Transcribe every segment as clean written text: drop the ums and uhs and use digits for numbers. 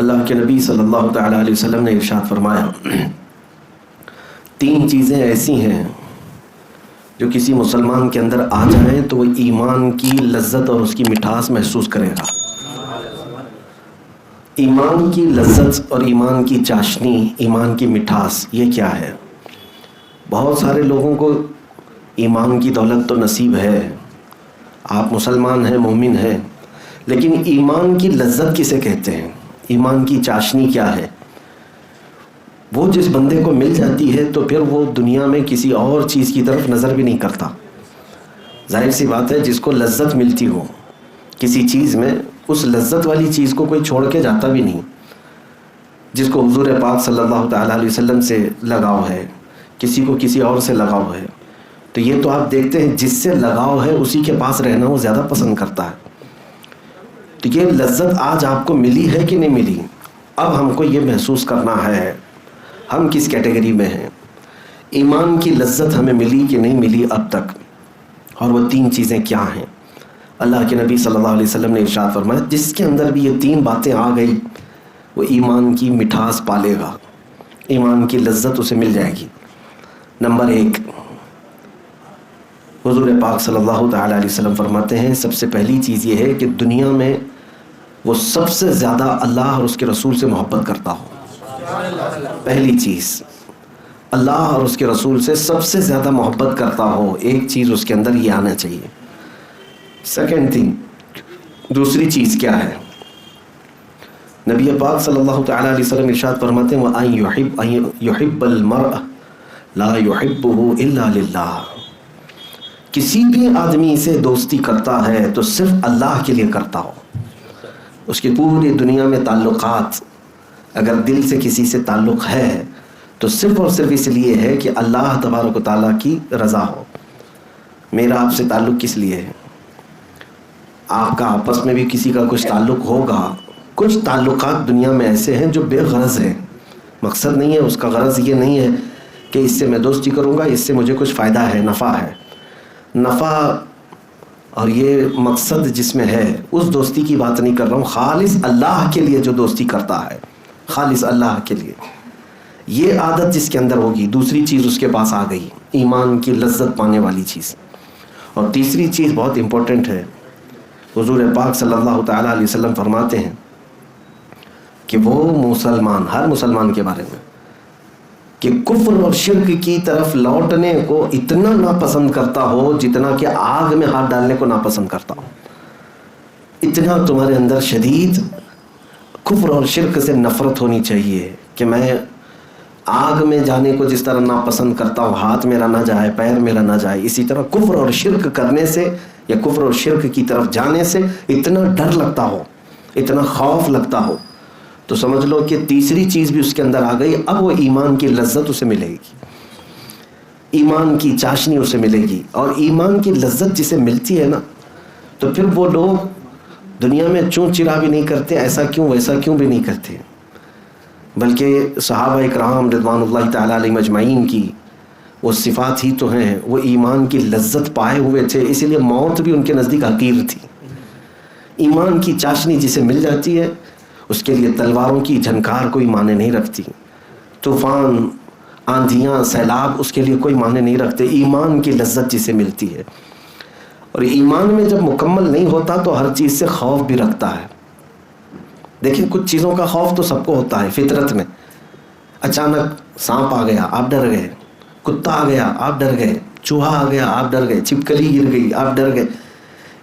اللہ کے نبی صلی اللہ تعالیٰ علیہ وسلم نے ارشاد فرمایا، 3 چیزیں ایسی ہیں جو کسی مسلمان کے اندر آ جائیں تو وہ ایمان کی لذت اور اس کی مٹھاس محسوس کرے گا۔ ایمان کی لذت اور ایمان کی چاشنی، ایمان کی مٹھاس، یہ کیا ہے؟ بہت سارے لوگوں کو ایمان کی دولت تو نصیب ہے، آپ مسلمان ہیں، مومن ہیں، لیکن ایمان کی لذت کسے کہتے ہیں؟ ایمان کی چاشنی کیا ہے؟ وہ جس بندے کو مل جاتی ہے تو پھر وہ دنیا میں کسی اور چیز کی طرف نظر بھی نہیں کرتا۔ ظاہر سی بات ہے، جس کو لذت ملتی ہو کسی چیز میں، اس لذت والی چیز کو کوئی چھوڑ کے جاتا بھی نہیں۔ جس کو حضور پاک صلی اللہ تعالیٰ علیہ وسلم سے لگاؤ ہے، کسی کو کسی اور سے لگاؤ ہے، تو یہ تو آپ دیکھتے ہیں جس سے لگاؤ ہے اسی کے پاس رہنا وہ زیادہ پسند کرتا ہے۔ تو یہ لذت آج آپ کو ملی ہے کہ نہیں ملی؟ اب ہم کو یہ محسوس کرنا ہے ہم کس کیٹیگری میں ہیں، ایمان کی لذت ہمیں ملی کہ نہیں ملی اب تک، اور وہ 3 چیزیں کیا ہیں؟ اللہ کے نبی صلی اللہ علیہ وسلم نے ارشاد فرمایا، جس کے اندر بھی یہ 3 باتیں آ گئی وہ ایمان کی مٹھاس پالے گا، ایمان کی لذت اسے مل جائے گی۔ نمبر 1، حضور پاک صلی اللہ تعالیٰ علیہ وسلم فرماتے ہیں سب سے پہلی چیز یہ ہے کہ دنیا میں وہ سب سے زیادہ اللہ اور اس کے رسول سے محبت کرتا ہو۔ پہلی چیز، اللہ اور اس کے رسول سے سب سے زیادہ محبت کرتا ہو، ایک چیز اس کے اندر یہ آنا چاہیے۔ سیکنڈ تھنگ، دوسری چیز کیا ہے؟ نبی پاک صلی اللہ تعالیٰ علیہ وسلم ارشاد فرماتے ہیں وَأَن يُحِبَّ الْمَرْءَ لَا يُحِبُّهُ إِلَّا لِلَّهِ، کسی بھی آدمی سے دوستی کرتا ہے تو صرف اللہ کے لیے کرتا ہو۔ اس کی پوری دنیا میں تعلقات اگر دل سے کسی سے تعلق ہے تو صرف اور صرف اس لیے ہے کہ اللہ تبارک و تعالیٰ کی رضا ہو۔ میرا آپ سے تعلق کس لیے ہے؟ آپ کا آپس میں بھی کسی کا کچھ تعلق ہوگا۔ کچھ تعلقات دنیا میں ایسے ہیں جو بے غرض ہیں، مقصد نہیں ہے اس کا، غرض یہ نہیں ہے کہ اس سے میں دوستی کروں گا، اس سے مجھے کچھ فائدہ ہے، نفع ہے۔ نفع اور یہ مقصد جس میں ہے اس دوستی کی بات نہیں کر رہا ہوں، خالص اللہ کے لیے جو دوستی کرتا ہے، خالص اللہ کے لیے، یہ عادت جس کے اندر ہوگی، دوسری چیز اس کے پاس آ گئی، ایمان کی لذت پانے والی چیز۔ اور تیسری چیز بہت امپورٹنٹ ہے، حضور پاک صلی اللہ تعالیٰ علیہ وسلم فرماتے ہیں کہ وہ مسلمان، ہر مسلمان کے بارے میں، کہ کفر اور شرک کی طرف لوٹنے کو اتنا ناپسند کرتا ہو جتنا کہ آگ میں ہاتھ ڈالنے کو ناپسند کرتا ہو۔ اتنا تمہارے اندر شدید کفر اور شرک سے نفرت ہونی چاہیے کہ میں آگ میں جانے کو جس طرح ناپسند کرتا ہوں، ہاتھ میرا نہ جائے، پیر میرا نہ جائے، اسی طرح کفر اور شرک کرنے سے یا کفر اور شرک کی طرف جانے سے اتنا ڈر لگتا ہو، اتنا خوف لگتا ہو، تو سمجھ لو کہ تیسری چیز بھی اس کے اندر آ گئی۔ اب وہ ایمان کی لذت اسے ملے گی، ایمان کی چاشنی اسے ملے گی۔ اور ایمان کی لذت جسے ملتی ہے نا، تو پھر وہ لوگ دنیا میں چوں چرا بھی نہیں کرتے، ایسا کیوں ویسا کیوں بھی نہیں کرتے، بلکہ صحابہ اکرام رضوان اللہ تعالیٰ علیہم اجمعین کی وہ صفات ہی تو ہیں، وہ ایمان کی لذت پائے ہوئے تھے، اسی لیے موت بھی ان کے نزدیک حقیر تھی۔ ایمان کی چاشنی جسے مل جاتی ہے اس کے لیے تلواروں کی جھنکار کوئی معنی نہیں رکھتی، طوفان، آندھیاں، سیلاب اس کے لیے کوئی معنی نہیں رکھتے، ایمان کی لذت جسے ملتی ہے۔ اور ایمان میں جب مکمل نہیں ہوتا تو ہر چیز سے خوف بھی رکھتا ہے۔ دیکھیں کچھ چیزوں کا خوف تو سب کو ہوتا ہے فطرت میں، اچانک سانپ آ گیا آپ ڈر گئے، کتا آ گیا آپ ڈر گئے، چوہا آ گیا آپ ڈر گئے، چھپکلی گر گئی آپ ڈر گئے،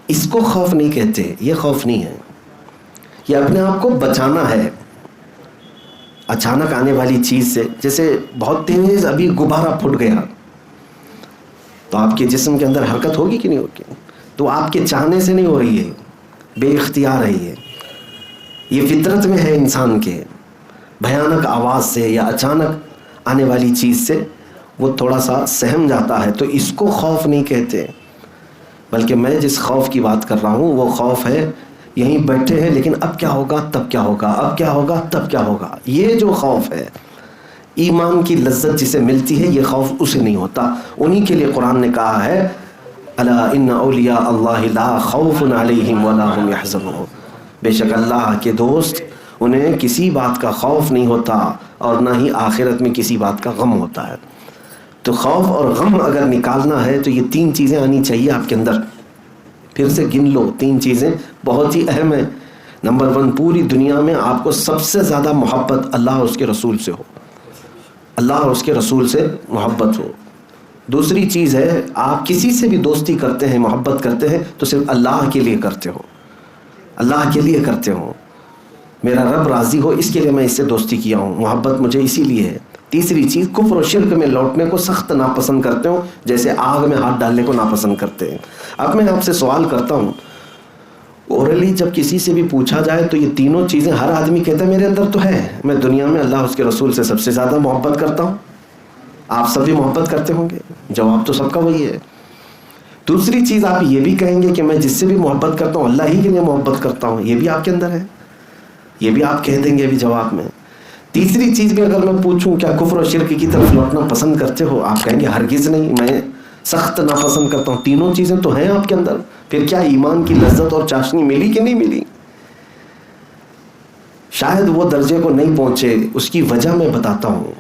اس کو خوف نہیں کہتے، یہ خوف نہیں ہے، یہ اپنے آپ کو بچانا ہے اچانک آنے والی چیز سے۔ جیسے بہت تیز ابھی غبارہ پھٹ گیا تو آپ کے جسم کے اندر حرکت ہوگی کہ نہیں ہوگی؟ تو آپ کے چاہنے سے نہیں ہو رہی ہے، بے اختیار ہے، یہ فطرت میں ہے انسان کے۔ بھیانک آواز سے یا اچانک آنے والی چیز سے وہ تھوڑا سا سہم جاتا ہے، تو اس کو خوف نہیں کہتے، بلکہ میں جس خوف کی بات کر رہا ہوں وہ خوف ہے یہیں بیٹھے ہیں لیکن اب کیا ہوگا تب کیا ہوگا، اب کیا ہوگا تب کیا ہوگا، یہ جو خوف ہے ایمان کی لذت جسے ملتی ہے یہ خوف اسے نہیں ہوتا۔ انہی کے لیے قرآن نے کہا ہے الا ان اولیاء اللہ لا خوف علیہم ولا هم یحزنون، بے شک اللہ کے دوست انہیں کسی بات کا خوف نہیں ہوتا اور نہ ہی آخرت میں کسی بات کا غم ہوتا ہے۔ تو خوف اور غم اگر نکالنا ہے تو یہ 3 چیزیں آنی چاہیے آپ کے اندر۔ پھر سے گن لو، 3 چیزیں بہت ہی اہم ہیں۔ نمبر 1، پوری دنیا میں آپ کو سب سے زیادہ محبت اللہ اور اس کے رسول سے ہو، اللہ اور اس کے رسول سے محبت ہو۔ دوسری چیز ہے، آپ کسی سے بھی دوستی کرتے ہیں، محبت کرتے ہیں تو صرف اللہ کے لیے کرتے ہو، اللہ کے لیے کرتے ہو، میرا رب راضی ہو اس کے لیے میں اس سے دوستی کیا ہوں، محبت مجھے اسی لیے ہے۔ تیسری چیز، کفر و شرک میں لوٹنے کو سخت ناپسند کرتے ہو، جیسے آگ میں ہاتھ ڈالنے کو ناپسند کرتے ہیں۔ اب میں آپ سے سوال کرتا ہوں، اورلی جب کسی سے بھی پوچھا جائے تو یہ تینوں چیزیں ہر آدمی کہتا ہے میرے اندر تو ہے، میں دنیا میں اللہ اس کے رسول سے سب سے زیادہ محبت کرتا ہوں۔ آپ سب بھی محبت کرتے ہوں گے، جواب تو سب کا وہی ہے۔ دوسری چیز آپ یہ بھی کہیں گے کہ میں جس سے بھی محبت کرتا ہوں اللہ ہی کے لیے محبت کرتا ہوں، یہ بھی آپ کے اندر ہے، یہ بھی آپ کہہ دیں گے ابھی جواب میں۔ تیسری چیز بھی اگر میں پوچھوں کیا کفر و شرک کی طرف لوٹنا پسند کرتے ہو، آپ کہیں گے ہرگز نہیں، میں سخت ناپسند کرتا ہوں۔ تینوں چیزیں تو ہیں آپ کے اندر، پھر کیا ایمان کی لذت اور چاشنی ملی کہ نہیں ملی؟ شاید وہ درجے کو نہیں پہنچے، اس کی وجہ میں بتاتا ہوں۔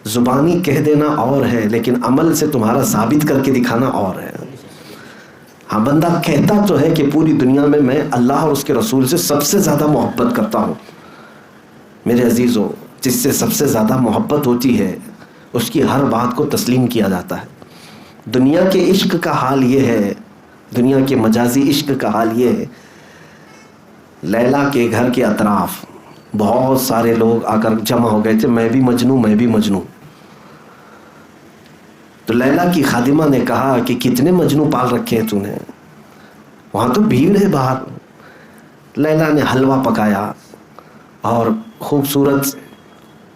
زبانی کہہ دینا اور ہے، لیکن عمل سے تمہارا ثابت کر کے دکھانا اور ہے۔ ہاں، بندہ کہتا تو ہے کہ پوری دنیا میں اللہ اور اس کے رسول سے سب سے زیادہ محبت کرتا ہوں۔ میرے عزیزو، جس سے سب سے زیادہ محبت ہوتی ہے اس کی ہر بات کو تسلیم کیا جاتا ہے۔ دنیا کے عشق کا حال یہ ہے، دنیا کے مجازی عشق کا حال یہ ہے، لیلا کے گھر کے اطراف بہت سارے لوگ آ کر جمع ہو گئے تھے، میں بھی مجنوں، میں بھی مجنوں۔ تو لیلا کی خادمہ نے کہا کہ کتنے مجنوں پال رکھے ہیں تو نے، وہاں تو بھیڑ ہے باہر۔ لیلا نے حلوہ پکایا اور خوبصورت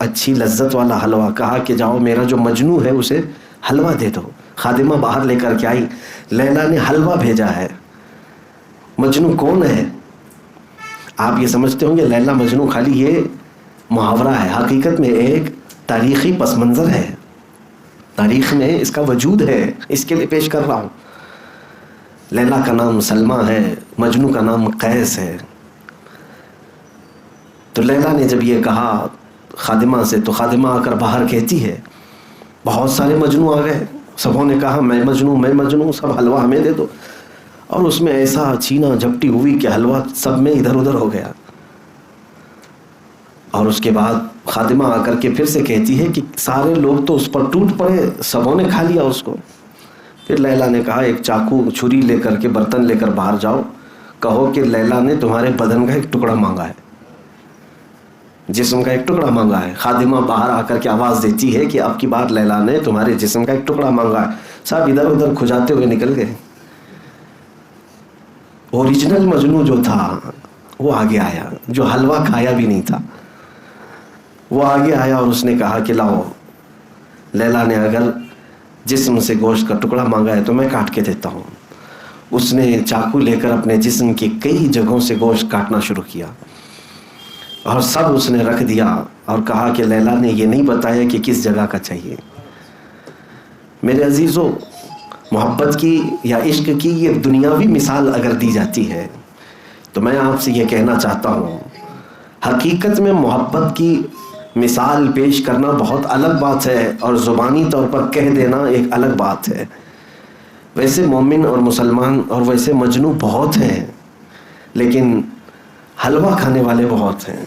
اچھی لذت والا حلوہ، کہا کہ جاؤ میرا جو مجنوں ہے اسے حلوہ دے دو۔ خادمہ باہر لے کر کے آئی، لیلا نے حلوہ بھیجا ہے۔ مجنوں کون ہے؟ آپ یہ سمجھتے ہوں گے لیلا مجنوں خالی یہ محاورہ ہے، حقیقت میں ایک تاریخی پس منظر ہے، تاریخ میں اس کا وجود ہے، اس کے لیے پیش کر رہا ہوں۔ لیلا کا نام سلمہ ہے، مجنوں کا نام قیس ہے۔ تو لیلا نے جب یہ کہا خادمہ سے تو خادمہ آ کر باہر کہتی ہے بہت سارے مجنوں آ گئے، سبوں نے کہا میں مجنوں، میں مجنوں، سب حلوہ ہمیں دے دو۔ اور اس میں ایسا چھینا جھپٹی ہوئی کہ حلوہ سب میں ادھر ادھر ہو گیا۔ اور اس کے بعد خادمہ آ کر کے پھر سے کہتی ہے کہ سارے لوگ تو اس پر ٹوٹ پڑے، سبوں نے کھا لیا اس کو۔ پھر لیلا نے کہا ایک چاقو چھری لے کر کے برتن لے کر باہر جاؤ، کہو کہ لیلا نے تمہارے بدن کا ایک ٹکڑا مانگا ہے، جسم کا ایک ٹکڑا مانگا ہے۔ خادمہ باہر آ کر کے آواز دیتی ہے کہ اب کی بار لیلا نے تمہارے جسم کا ایک ٹکڑا مانگا ہے۔ سب ادھر ادھر کھجاتے ہوئے نکل گئے۔ اوریجنل مجنوں جو تھا وہ آگے آیا، جو حلوہ کھایا بھی نہیں تھا وہ آگے آیا اور اس نے کہا کہ لاؤ، لیلا نے اگر جسم سے گوشت کا ٹکڑا مانگا ہے تو میں کاٹ کے دیتا ہوں۔ اس نے چاقو لے کر اپنے جسم کی کئی جگہوں سے گوشت کاٹنا شروع کیا اور سب اس نے رکھ دیا اور کہا کہ لیلا نے یہ نہیں بتایا کہ کس جگہ کا چاہیے۔ میرے عزیزو، محبت کی یا عشق کی یہ دنیاوی مثال اگر دی جاتی ہے تو میں آپ سے یہ کہنا چاہتا ہوں، حقیقت میں محبت کی مثال پیش کرنا بہت الگ بات ہے اور زبانی طور پر کہہ دینا ایک الگ بات ہے۔ ویسے مومن اور مسلمان اور ویسے مجنوں بہت ہیں، لیکن حلوہ کھانے والے بہت ہیں۔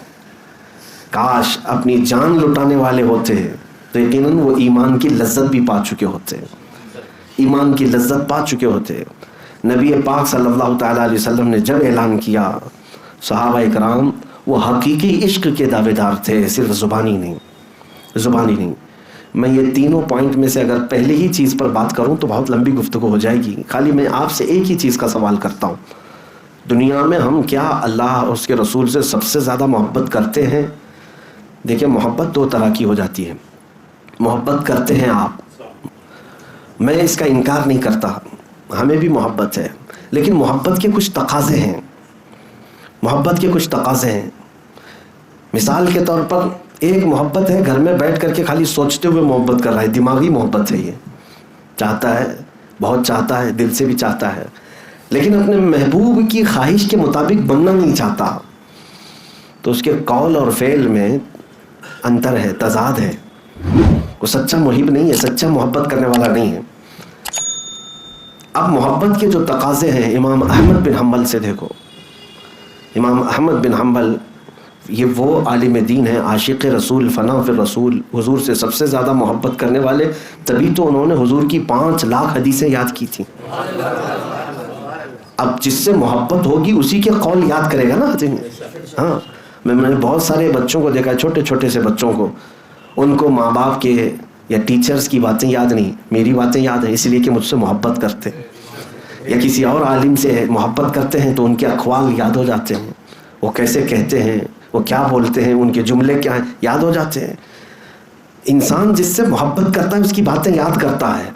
کاش اپنی جان لٹانے والے ہوتے تو یقیناً وہ ایمان کی لذت بھی پا چکے ہوتے، ایمان کی لذت پا چکے ہوتے۔ نبی پاک صلی اللہ تعالیٰ علیہ وسلم نے جب اعلان کیا، صحابہ اکرام وہ حقیقی عشق کے دعوے دار تھے، صرف زبانی نہیں، زبانی نہیں۔ میں یہ تینوں پوائنٹ میں سے اگر پہلے ہی چیز پر بات کروں تو بہت لمبی گفتگو ہو جائے گی، خالی میں آپ سے ایک ہی چیز کا سوال کرتا ہوں، دنیا میں ہم کیا اللہ اور اس کے رسول سے سب سے زیادہ محبت کرتے ہیں؟ دیکھیں، محبت دو طرح کی ہو جاتی ہے۔ محبت کرتے ہیں آپ، میں اس کا انکار نہیں کرتا، ہمیں بھی محبت ہے، لیکن محبت کے کچھ تقاضے ہیں، محبت کے کچھ تقاضے ہیں۔ مثال کے طور پر ایک محبت ہے گھر میں بیٹھ کر کے خالی سوچتے ہوئے محبت کر رہا ہے، دماغی محبت ہے، یہ چاہتا ہے، بہت چاہتا ہے، دل سے بھی چاہتا ہے، لیکن اپنے محبوب کی خواہش کے مطابق بننا نہیں چاہتا۔ تو اس کے قول اور فعل میں انتر ہے، تضاد ہے. وہ سچا محب نہیں ہے، سچا محبت کرنے والا نہیں ہے. اب محبت کے جو تقاضے ہیں امام احمد بن حنبل سے دیکھو. امام احمد بن حنبل یہ وہ عالم دین ہیں، عاشق رسول، فنا فی الرسول، حضور سے سب سے زیادہ محبت کرنے والے. تبھی تو انہوں نے حضور کی 5 لاکھ حدیثیں یاد کی تھیں. اب جس سے محبت ہوگی اسی کے قول یاد کرے گا نا. ہاں، میں نے بہت سارے بچوں کو دیکھا، چھوٹے چھوٹے سے بچوں کو، ان کو ماں باپ کے یا ٹیچرز کی باتیں یاد نہیں، میری باتیں یاد ہیں، اس لیے کہ مجھ سے محبت کرتے ہیں. یا کسی اور عالم سے محبت کرتے ہیں تو ان کے اقوال یاد ہو جاتے ہیں، وہ کیسے کہتے ہیں، وہ کیا بولتے ہیں، ان کے جملے کیا ہیں، یاد ہو جاتے ہیں. انسان جس سے محبت کرتا ہے اس کی باتیں یاد کرتا ہے.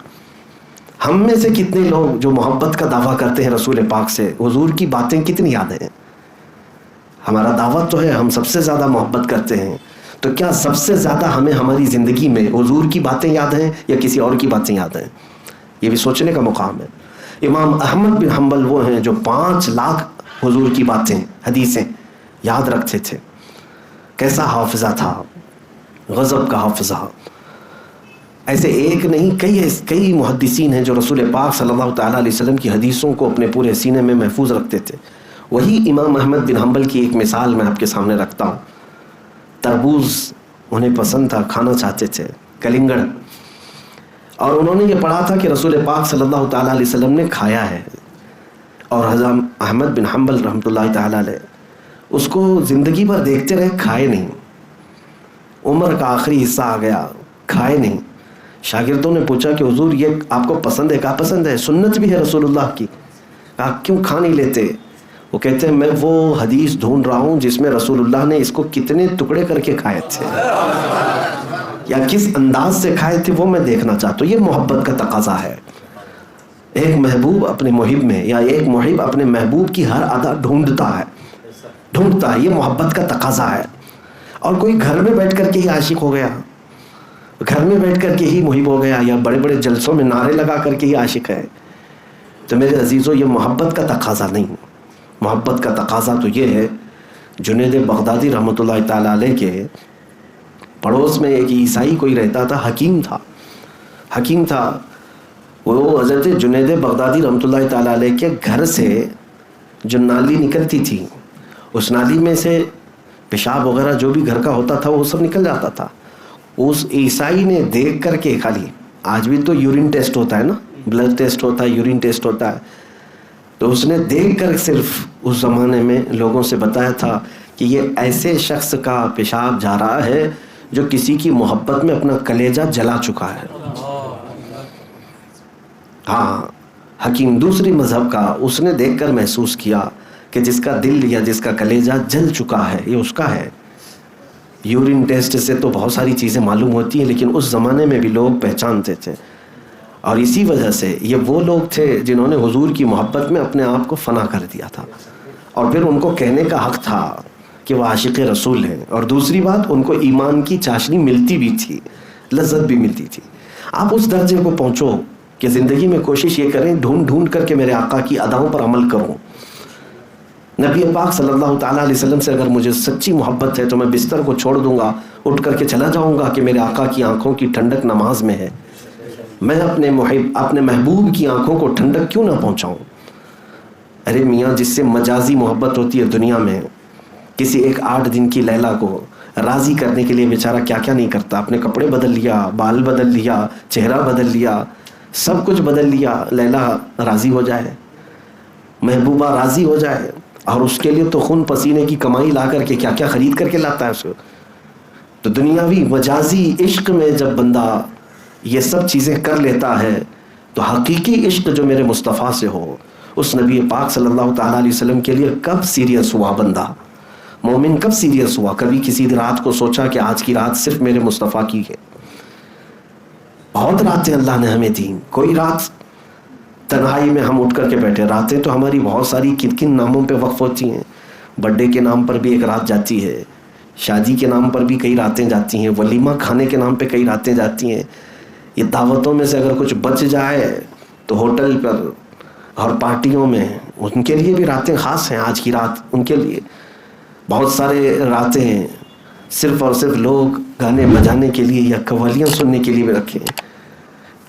ہم میں سے کتنے لوگ جو محبت کا دعویٰ کرتے ہیں رسول پاک سے، حضور کی باتیں کتنی یاد ہیں؟ ہمارا دعویٰ تو ہے ہم سب سے زیادہ محبت کرتے ہیں، تو کیا سب سے زیادہ ہمیں ہماری زندگی میں حضور کی باتیں یاد ہیں یا کسی اور کی باتیں یاد ہیں؟ یہ بھی سوچنے کا مقام ہے. امام احمد بن حنبل وہ ہیں جو 5 لاکھ حضور کی باتیں، حدیثیں یاد رکھتے تھے. کیسا حافظہ تھا، غضب کا حافظہ. ایسے ایک نہیں، کئی محدثین ہیں جو رسول پاک صلی اللہ تعالیٰ علیہ وسلم کی حدیثوں کو اپنے پورے سینے میں محفوظ رکھتے تھے. وہی امام احمد بن حنبل کی ایک مثال میں آپ کے سامنے رکھتا ہوں. تربوز انہیں پسند تھا، کھانا چاہتے تھے، کلنگڑ. اور انہوں نے یہ پڑھا تھا کہ رسول پاک صلی اللہ تعالیٰ علیہ وسلم نے کھایا ہے، اور حضرت احمد بن حنبل رحمۃ اللہ تعالیٰ علیہ اس کو زندگی بھر دیکھتے رہے، کھائے نہیں. عمر کا آخری حصہ آ گیا، کھائے نہیں. شاگردوں نے پوچھا کہ حضور یہ آپ کو پسند ہے؟ کہا پسند ہے، سنت بھی ہے رسول اللہ کی. کہا کیوں کھا نہیں لیتے؟ وہ کہتے ہیں میں وہ حدیث ڈھونڈ رہا ہوں جس میں رسول اللہ نے اس کو کتنے ٹکڑے کر کے کھائے تھے یا کس انداز سے کھائے تھے، وہ میں دیکھنا چاہتا ہوں. یہ محبت کا تقاضا ہے. ایک محبوب اپنے محب میں، یا ایک محب اپنے محبوب کی ہر ادا ڈھونڈتا ہے. یہ محبت کا تقاضا ہے. اور کوئی گھر میں بیٹھ کر کے ہی عاشق ہو گیا، گھر میں بیٹھ کر کے ہی محب ہو گیا، یا بڑے بڑے جلسوں میں نعرے لگا کر کے ہی عاشق ہے، تو میرے عزیزوں یہ محبت کا تقاضا نہیں. محبت کا تقاضا تو یہ ہے. جنید بغدادی رحمۃ اللہ تعالیٰ علیہ کے پڑوس میں ایک عیسائی کوئی رہتا تھا، حکیم تھا. وہ حضرت جنید بغدادی رحمۃ اللہ تعالیٰ علیہ کے گھر سے جو نالی نکلتی تھی، اس نالی میں سے پیشاب وغیرہ جو بھی گھر کا ہوتا تھا وہ سب نکل جاتا تھا. اس عیسائی نے دیکھ کر کے، خالی آج بھی تو یورین ٹیسٹ ہوتا ہے نا، بلڈ ٹیسٹ ہوتا ہے، یورین ٹیسٹ ہوتا ہے، تو اس نے دیکھ کر صرف اس زمانے میں لوگوں سے بتایا تھا کہ یہ ایسے شخص کا پیشاب جا رہا ہے جو کسی کی محبت میں اپنا کلیجہ جلا چکا ہے. ہاں، حکیم دوسری مذہب کا، اس نے دیکھ کر محسوس کیا کہ جس کا دل یا جس کا کلیجہ جل چکا ہے یہ اس کا ہے. یورین ٹیسٹ سے تو بہت ساری چیزیں معلوم ہوتی ہیں، لیکن اس زمانے میں بھی لوگ پہچانتے تھے. اور اسی وجہ سے یہ وہ لوگ تھے جنہوں نے حضور کی محبت میں اپنے آپ کو فنا کر دیا تھا، اور پھر ان کو کہنے کا حق تھا کہ وہ عاشق رسول ہیں. اور دوسری بات، ان کو ایمان کی چاشنی ملتی بھی تھی، لذت بھی ملتی تھی. آپ اس درجے کو پہنچو کہ زندگی میں کوشش یہ کریں ڈھونڈ کر کے میرے آقا کی اداؤں پر عمل کروں. نبی پاک صلی اللہ تعالیٰ علیہ وسلم سے اگر مجھے سچی محبت ہے تو میں بستر کو چھوڑ دوں گا، اٹھ کر کے چلا جاؤں گا کہ میرے آقا کی آنکھوں کی ٹھنڈک نماز میں ہے. میں اپنے محبوب کی آنکھوں کو ٹھنڈک کیوں نہ پہنچاؤں؟ ارے میاں، جس سے مجازی محبت ہوتی ہے دنیا میں، کسی ایک 8 دن کی لیلا کو راضی کرنے کے لیے بیچارہ کیا کیا نہیں کرتا. اپنے کپڑے بدل لیا، بال بدل لیا، چہرہ بدل لیا، سب کچھ بدل لیا، لیلا راضی ہو جائے، محبوبہ راضی ہو جائے. اور اس کے لیے تو خون پسینے کی کمائی لا کر کے کیا کیا خرید کر کے لاتا ہے اس کو. تو دنیاوی مجازی عشق میں جب بندہ یہ سب چیزیں کر لیتا ہے تو حقیقی عشق جو میرے مصطفیٰ سے ہو، اس نبی پاک صلی اللہ تعالیٰ علیہ وسلم کے لیے کب سیریس ہوا بندہ؟ مومن کب سیریس ہوا؟ کبھی کسی رات کو سوچا کہ آج کی رات صرف میرے مصطفیٰ کی ہے؟ بہت راتیں اللہ نے ہمیں دیں. کوئی رات تنہائی میں ہم اٹھ کر کے بیٹھے. راتیں تو ہماری بہت ساری کن کن ناموں پہ وقف ہوتی ہیں. برتھ ڈے کے نام پر بھی ایک رات جاتی ہے، شادی کے نام پر بھی کئی راتیں جاتی ہیں، ولیمہ کھانے کے نام پہ کئی راتیں جاتی ہیں. یہ دعوتوں میں سے اگر کچھ بچ جائے تو ہوٹل پر اور پارٹیوں میں ان کے لیے بھی راتیں خاص ہیں. آج کی رات ان کے لیے بہت سارے راتیں صرف اور صرف لوگ گانے بجانے کے لیے یا قوالیاں سننے کے لیے بھی رکھے ہیں.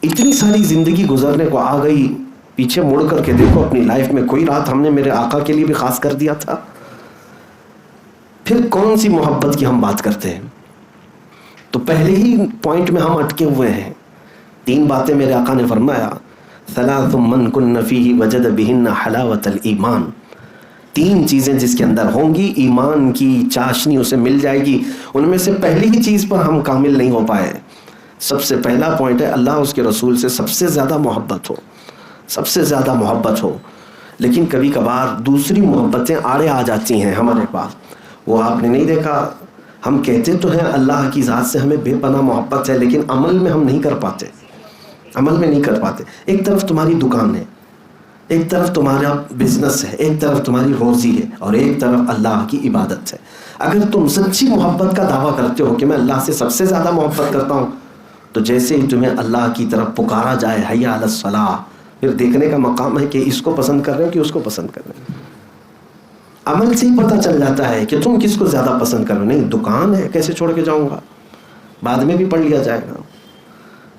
اتنی ساری زندگی گزرنے کو آ گئی, پیچھے مڑ کر کے دیکھو اپنی لائف میں کوئی رات ہم نے میرے آقا کے لیے بھی خاص کر دیا تھا؟ پھر کون سی محبت کی ہم بات کرتے ہیں؟ تو پہلے ہی پوائنٹ میں ہم اٹکے ہوئے ہیں. 3 باتیں میرے آقا نے فرمایا, ثلاث من کن فیہ وجد بہن حلاوت الایمان. 3 چیزیں جس کے اندر ہوں گی ایمان کی چاشنی اسے مل جائے گی. ان میں سے پہلی ہی چیز پر ہم کامل نہیں ہو پائے. سب سے پہلا پوائنٹ ہے اللہ اس کے رسول سے سب سے زیادہ محبت ہو, سب سے زیادہ محبت ہو. لیکن کبھی کبھار دوسری محبتیں آڑے آ جاتی ہیں ہمارے پاس. وہ آپ نے نہیں دیکھا, ہم کہتے تو ہیں اللہ کی ذات سے ہمیں بے پناہ محبت ہے, لیکن عمل میں ہم نہیں کر پاتے, عمل میں نہیں کر پاتے. ایک طرف تمہاری دکان ہے, ایک طرف تمہارا بزنس ہے, ایک طرف تمہاری روزی ہے, اور ایک طرف اللہ کی عبادت ہے. اگر تم سچی محبت کا دعویٰ کرتے ہو کہ میں اللہ سے سب سے زیادہ محبت کرتا ہوں, تو جیسے ہی تمہیں اللہ کی طرف پکارا جائے حی علی الصلاۃ, پھر دیکھنے کا مقام ہے کہ اس کو پسند کر رہے ہیں کہ اس کو پسند کر رہے ہیں. عمل سے ہی پتہ چل جاتا ہے کہ تم کس کو زیادہ پسند کر رہے ہو. نہیں, دکان ہے کیسے چھوڑ کے جاؤں گا, بعد میں بھی پڑھ لیا جائے گا.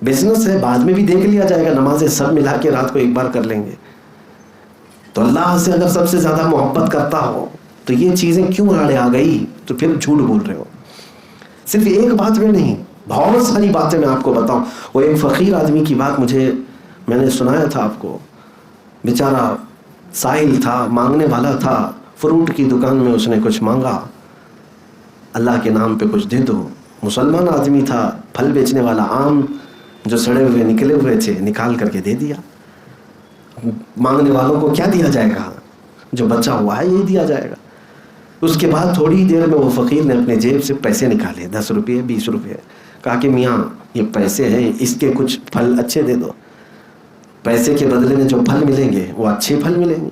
بزنس ہے بعد میں بھی دیکھ لیا جائے گا, نمازیں سب ملا کے رات کو ایک بار کر لیں گے. تو اللہ سے اگر سب سے زیادہ محبت کرتا ہو تو یہ چیزیں کیوں آڑے آ گئی؟ تو پھر جھوٹ بول رہے ہو. صرف ایک بات میں نہیں, بہت ساری باتیں میں آپ کو بتاؤں. وہ ایک فقیر آدمی کی بات میں نے سنایا تھا آپ کو. بیچارہ سائل تھا, مانگنے والا تھا. فروٹ کی دکان میں اس نے کچھ مانگا, اللہ کے نام پہ کچھ دے دو. مسلمان آدمی تھا, پھل بیچنے والا. آم جو سڑے ہوئے نکلے ہوئے تھے نکال کر کے دے دیا. مانگنے والوں کو کیا دیا جائے گا؟ جو بچا ہوا ہے یہ دیا جائے گا. اس کے بعد تھوڑی دیر میں وہ فقیر نے اپنے جیب سے پیسے نکالے, 10 روپے 20 روپے. کہا کہ میاں یہ پیسے ہیں, اس کے کچھ پھل اچھے دے دو. پیسے کے بدلے میں جو پھل ملیں گے وہ اچھے پھل ملیں گے,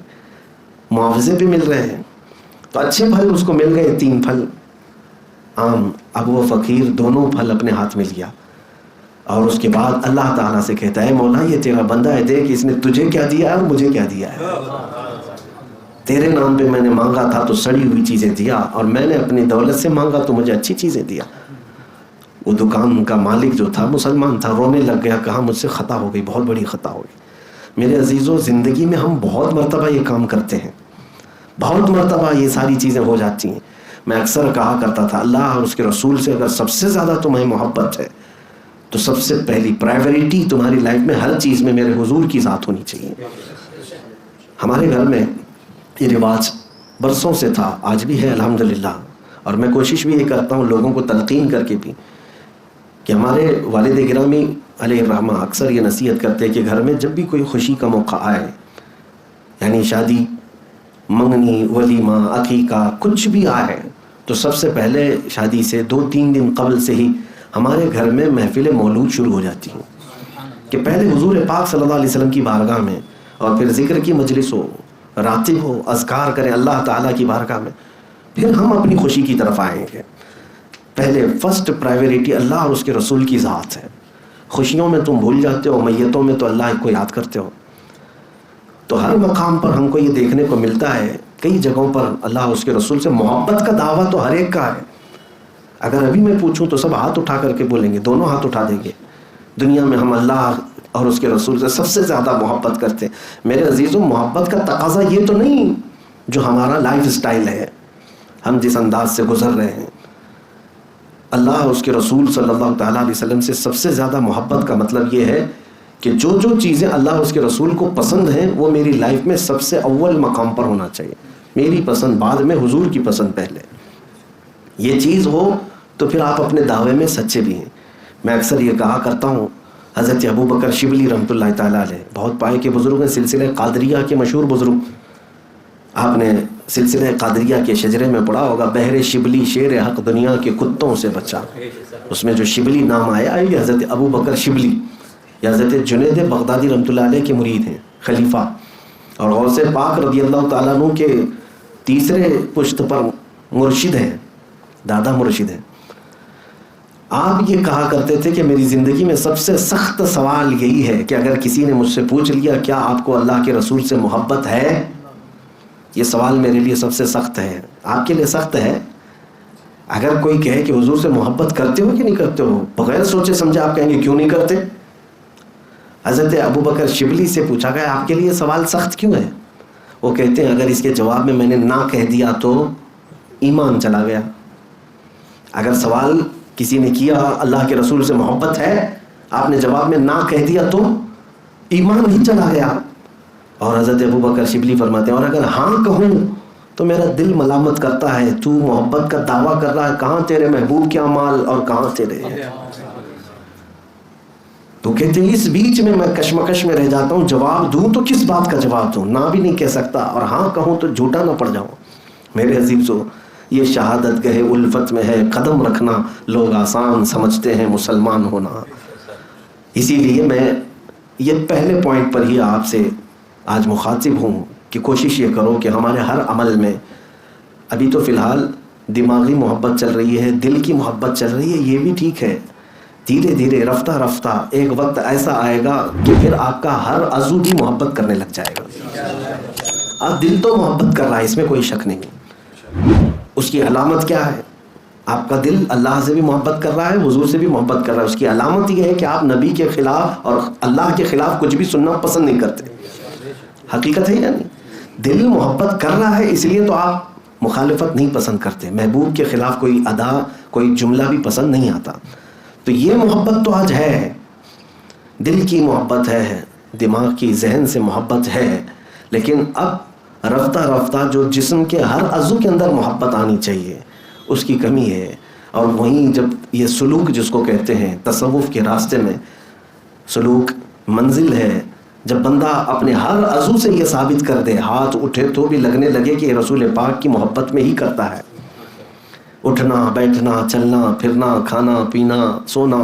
معاوضے بھی مل رہے ہیں. تو اچھے پھل اس کو مل گئے, 3 پھل آم. اب وہ فقیر دونوں پھل اپنے ہاتھ میں لیا, اور اس کے بعد اللہ تعالیٰ سے کہتا ہے مولا یہ تیرا بندہ ہے, دیکھ اس نے تجھے کیا دیا اور مجھے کیا دیا ہے. تیرے نام پہ میں نے مانگا تھا تو سڑی ہوئی چیزیں دیا, اور میں نے اپنی دولت سے مانگا تو مجھے اچھی چیزیں دیا. وہ دکان کا مالک جو تھا مسلمان تھا, رونے لگ گیا, کہا مجھ سے خطا ہو گئی, بہت بڑی خطا ہو گئی. میرے عزیزوں, زندگی میں ہم بہت مرتبہ یہ کام کرتے ہیں, بہت مرتبہ یہ ساری چیزیں ہو جاتی ہیں. میں اکثر کہا کرتا تھا اللہ اور اس کے رسول سے اگر سب سے زیادہ تمہیں محبت ہے تو سب سے پہلی پرائیورٹی تمہاری لائف میں ہر چیز میں میرے حضور کی ذات ہونی چاہیے. ہمارے گھر میں یہ رواج برسوں سے تھا, آج بھی ہے الحمدللہ, اور میں کوشش بھی یہ کرتا ہوں لوگوں کو تلقین کر کے بھی کہ ہمارے والد گرامی علیہ الرحمہ اکثر یہ نصیحت کرتے ہیں کہ گھر میں جب بھی کوئی خوشی کا موقع آئے, یعنی شادی, منگنی, ولیمہ, عقیقہ, کچھ بھی آئے, تو سب سے پہلے شادی سے 2-3 دن قبل سے ہی ہمارے گھر میں محفل مولود شروع ہو جاتی ہیں کہ پہلے حضور پاک صلی اللہ علیہ وسلم کی بارگاہ میں, اور پھر ذکر کی مجلس ہو, راتب ہو, اذکار کریں اللہ تعالیٰ کی بارگاہ میں, پھر ہم اپنی خوشی کی طرف آئیں گے. پہلے فرسٹ پرائیورٹی اللہ اور اس کے رسول کی ذات ہے. خوشیوں میں تم بھول جاتے ہو, میتوں میں تو اللہ کو یاد کرتے ہو. تو ہر مقام پر ہم کو یہ دیکھنے کو ملتا ہے, کئی جگہوں پر اللہ اس کے رسول سے محبت کا دعویٰ تو ہر ایک کا ہے. اگر ابھی میں پوچھوں تو سب ہاتھ اٹھا کر کے بولیں گے, دونوں ہاتھ اٹھا دیں گے. دنیا میں ہم اللہ اور اس کے رسول سے سب سے زیادہ محبت کرتے ہیں. میرے عزیزوں, محبت کا تقاضا یہ تو نہیں جو ہمارا لائف سٹائل ہے, ہم جس انداز سے گزر رہے ہیں. اللہ اور اس کے رسول صلی اللہ تعالیٰ علیہ وسلم سے سب سے زیادہ محبت کا مطلب یہ ہے کہ جو جو چیزیں اللہ اور اس کے رسول کو پسند ہیں وہ میری لائف میں سب سے اول مقام پر ہونا چاہیے. میری پسند بعد میں, حضور کی پسند پہلے. یہ چیز ہو تو پھر آپ اپنے دعوے میں سچے بھی ہیں. میں اکثر یہ کہا کرتا ہوں, حضرت ابو بکر شبلی رحمۃ اللہ تعالیٰ علیہ بہت پائے کے بزرگ ہیں, سلسلہ قادریہ کے مشہور بزرگ. آپ نے سلسلہ قادریہ کے شجرے میں پڑھا ہوگا, بحر شبلی شیر حق دنیا کے کتوں سے بچا. اس میں جو شبلی نام آیا ہے یہ حضرت ابو بکر شبلی یا حضرت جنید بغدادی رحمۃ اللہ علیہ کے مرید ہیں, خلیفہ, اور غوث پاک رضی اللہ تعالیٰ عنہ کے تیسرے پشت پر مرشد ہیں, دادا مرشد ہیں. آپ یہ کہا کرتے تھے کہ میری زندگی میں سب سے سخت سوال یہی ہے کہ اگر کسی نے مجھ سے پوچھ لیا کیا آپ کو اللہ کے رسول سے محبت ہے, یہ سوال میرے لیے سب سے سخت ہے. آپ کے لیے سخت ہے. اگر کوئی کہے کہ حضور سے محبت کرتے ہو کہ نہیں کرتے ہو, بغیر سوچے سمجھے آپ کہیں گے کیوں نہیں کرتے. حضرت ابو بکر شبلی سے پوچھا گیا آپ کے لیے سوال سخت کیوں ہے؟ وہ کہتے ہیں اگر اس کے جواب میں نے نہ کہہ دیا تو ایمان چلا گیا. اگر سوال کسی نے کیا اللہ کے رسول سے محبت ہے, آپ نے جواب میں نہ کہہ دیا تو ایمان ہی چلا گیا. اور حضرت ابو بکر شبلی فرماتے ہیں اور اگر ہاں کہوں تو میرا دل ملامت کرتا ہے, تو محبت کا دعویٰ کر رہا ہے, کہاں تیرے محبوب کے اعمال اور کہاں تیرے. تو کہتے ہیں اس بیچ میں کشمکش میں رہ جاتا ہوں, جواب دوں تو کس بات کا جواب دوں, نہ بھی نہیں کہہ سکتا, اور ہاں کہوں تو جھوٹا نہ پڑ جاؤں. میرے عزیزو, یہ شہادت گہے الفت میں ہے, قدم رکھنا لوگ آسان سمجھتے ہیں مسلمان ہونا. اسی لیے میں یہ پہلے پوائنٹ پر ہی آپ سے آج مخاطب ہوں کہ کوشش یہ کرو کہ ہمارے ہر عمل میں, ابھی تو فی الحال دماغی محبت چل رہی ہے, دل کی محبت چل رہی ہے, یہ بھی ٹھیک ہے. دھیرے دھیرے رفتہ رفتہ ایک وقت ایسا آئے گا کہ پھر آپ کا ہر عضو بھی محبت کرنے لگ جائے گا. اب دل تو محبت کر رہا ہے, اس میں کوئی شک نہیں. اس کی علامت کیا ہے؟ آپ کا دل اللہ سے بھی محبت کر رہا ہے, حضور سے بھی محبت کر رہا ہے. اس کی علامت یہ ہے کہ آپ نبی کے خلاف اور اللہ کے خلاف کچھ بھی سننا پسند نہیں کرتے. حقیقت ہے یا نہیں؟ دل محبت کر رہا ہے اس لیے تو آپ مخالفت نہیں پسند کرتے, محبوب کے خلاف کوئی ادا کوئی جملہ بھی پسند نہیں آتا. تو یہ محبت تو آج ہے, دل کی محبت ہے, دماغ کی ذہن سے محبت ہے, لیکن اب رفتہ رفتہ جو جسم کے ہر عضو کے اندر محبت آنی چاہیے اس کی کمی ہے. اور وہیں جب یہ سلوک جس کو کہتے ہیں تصوف کے راستے میں سلوک منزل ہے, جب بندہ اپنے ہر عضو سے یہ ثابت کر دے, ہاتھ اٹھے تو بھی لگنے لگے کہ رسول پاک کی محبت میں ہی کرتا ہے. اٹھنا بیٹھنا چلنا پھرنا کھانا پینا سونا,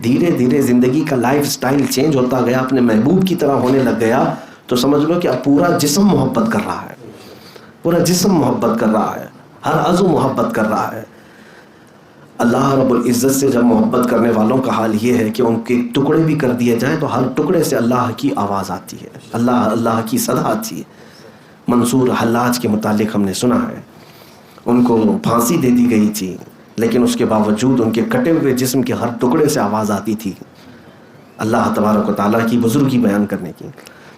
دھیرے دھیرے زندگی کا لائف سٹائل چینج ہوتا گیا, اپنے محبوب کی طرح ہونے لگ گیا, تو سمجھ لو کہ اب پورا جسم محبت کر رہا ہے, پورا جسم محبت کر رہا ہے, ہر عضو محبت کر رہا ہے. اللہ رب العزت سے جب محبت کرنے والوں کا حال یہ ہے کہ ان کے ٹکڑے بھی کر دیے جائیں تو ہر ٹکڑے سے اللہ کی آواز آتی ہے, اللہ اللہ کی صدا آتی ہے. منصور حلاج کے متعلق ہم نے سنا ہے, ان کو پھانسی دے دی گئی تھی, لیکن اس کے باوجود ان کے کٹے ہوئے جسم کے ہر ٹکڑے سے آواز آتی تھی اللہ تبارک و تعالیٰ کی بزرگی بیان کرنے کی.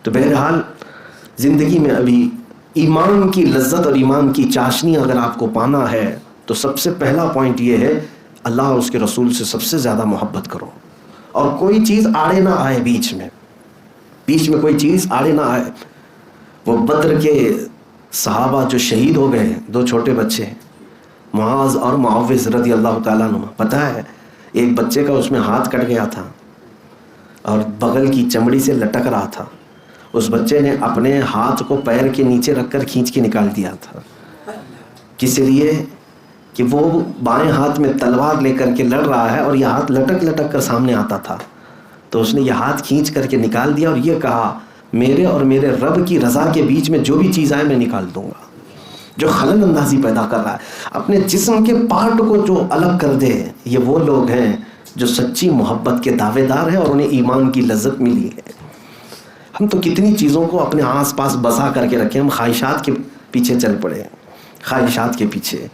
تو بہرحال زندگی میں ابھی ایمان کی لذت اور ایمان کی چاشنی اگر آپ کو پانا ہے تو سب سے پہلا پوائنٹ یہ ہے اللہ اور اس کے رسول سے سب سے زیادہ محبت کرو, اور کوئی چیز آڑے نہ آئے, بیچ میں کوئی چیز آڑے نہ آئے. وہ بدر کے صحابہ جو شہید ہو گئے, 2 چھوٹے بچے معاذ اور معوذ رضی اللہ تعالیٰ عنہ, پتہ ہے ایک بچے کا اس میں ہاتھ کٹ گیا تھا اور بغل کی چمڑی سے لٹک رہا تھا. اس بچے نے اپنے ہاتھ کو پیر کے نیچے رکھ کر کھینچ کے نکال دیا تھا. کس لیے؟ کہ وہ بائیں ہاتھ میں تلوار لے کر کے لڑ رہا ہے اور یہ ہاتھ لٹک لٹک کر سامنے آتا تھا, تو اس نے یہ ہاتھ کھینچ کر کے نکال دیا اور یہ کہا میرے اور میرے رب کی رضا کے بیچ میں جو بھی چیز آئے میں نکال دوں گا. جو خلل اندازی پیدا کر رہا ہے, اپنے جسم کے پارٹ کو جو الگ کر دے, یہ وہ لوگ ہیں جو سچی محبت کے دعوے دار ہیں اور انہیں ایمان کی لذت ملی ہے. ہم تو کتنی چیزوں کو اپنے آس پاس بسا کر کے رکھے, ہم خواہشات کے پیچھے چل پڑے, خواہشات کے پیچھے,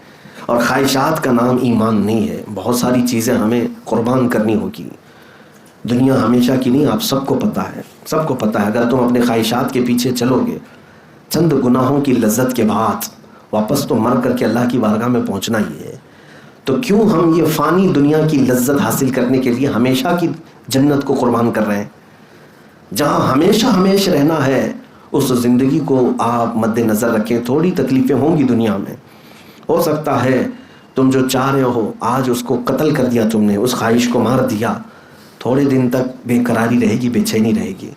اور خواہشات کا نام ایمان نہیں ہے. بہت ساری چیزیں ہمیں قربان کرنی ہوگی, دنیا ہمیشہ کی نہیں, آپ سب کو پتہ ہے, سب کو پتہ ہے. اگر تم اپنے خواہشات کے پیچھے چلو گے, چند گناہوں کی لذت کے بعد واپس تو مر کر کے اللہ کی بارگاہ میں پہنچنا ہی ہے. تو کیوں ہم یہ فانی دنیا کی لذت حاصل کرنے کے لیے ہمیشہ کی جنت کو قربان کر رہے ہیں؟ جہاں ہمیشہ ہمیشہ رہنا ہے اس زندگی کو آپ مد نظر رکھیں. تھوڑی تکلیفیں ہوں گی دنیا میں, ہو سکتا ہے تم جو چاہ رہے ہو آج اس کو قتل کر دیا, تم نے اس خواہش کو مار دیا, تھوڑے دن تک بے قراری رہے گی, بے چینی رہے گی.